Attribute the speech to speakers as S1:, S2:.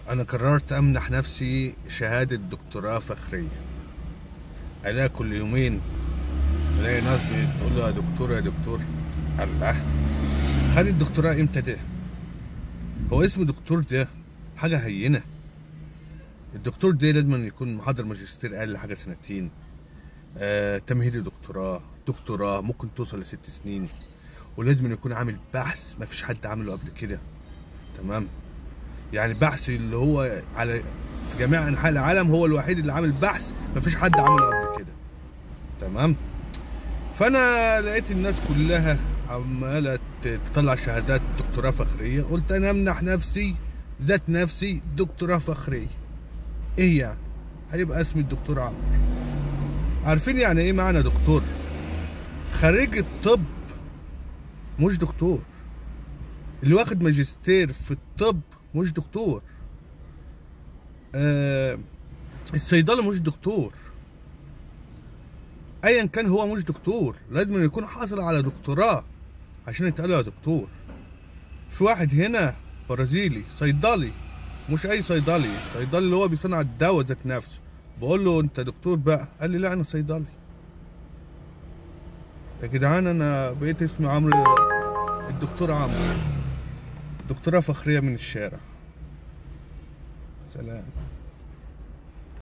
S1: أنا قررت أمنح نفسي شهادة دكتوراه فخرية. ألاقي كل يومين ألاقي ناس بتقول له يا دكتور يا دكتور. الله، خد الدكتوراه إمتى ده؟ هو اسم دكتور ده حاجة هينة؟ الدكتور ده لازم يكون محضر ماجستير أقل حاجة سنتين، تمهيدي دكتوراه ممكن توصل ل6 سنين، ولازم يكون عامل بحث مفيش حد عمله قبل كده. تمام؟ يعني بحث اللي هو على في جميع انحاء العالم، هو الوحيد اللي عامل بحث مفيش حد عمله قبل كده. تمام. فانا لقيت الناس كلها عماله تطلع شهادات دكتوراه فخريه، قلت انا امنح نفسي ذات نفسي دكتوراه فخريه. ايه يعني؟ هيبقى اسمي الدكتور عمرو. عارفين يعني ايه معنى دكتور؟ خريج الطب مش دكتور، اللي واخد ماجستير في الطب مش دكتور، الصيدلي مش دكتور، ايا كان هو مش دكتور، لازم يكون حاصل على دكتوراه عشان يتقال يا دكتور. في واحد هنا برازيلي صيدلي، مش اي صيدلي اللي هو بيصنع الدواء ذات نفسه، بقول له انت دكتور بقى؟ قال لي لا انا صيدلي. يا جدعان انا بقيت اسمي عمرو، الدكتور عمرو، دكتوراه فخريه من الشارع. سلام.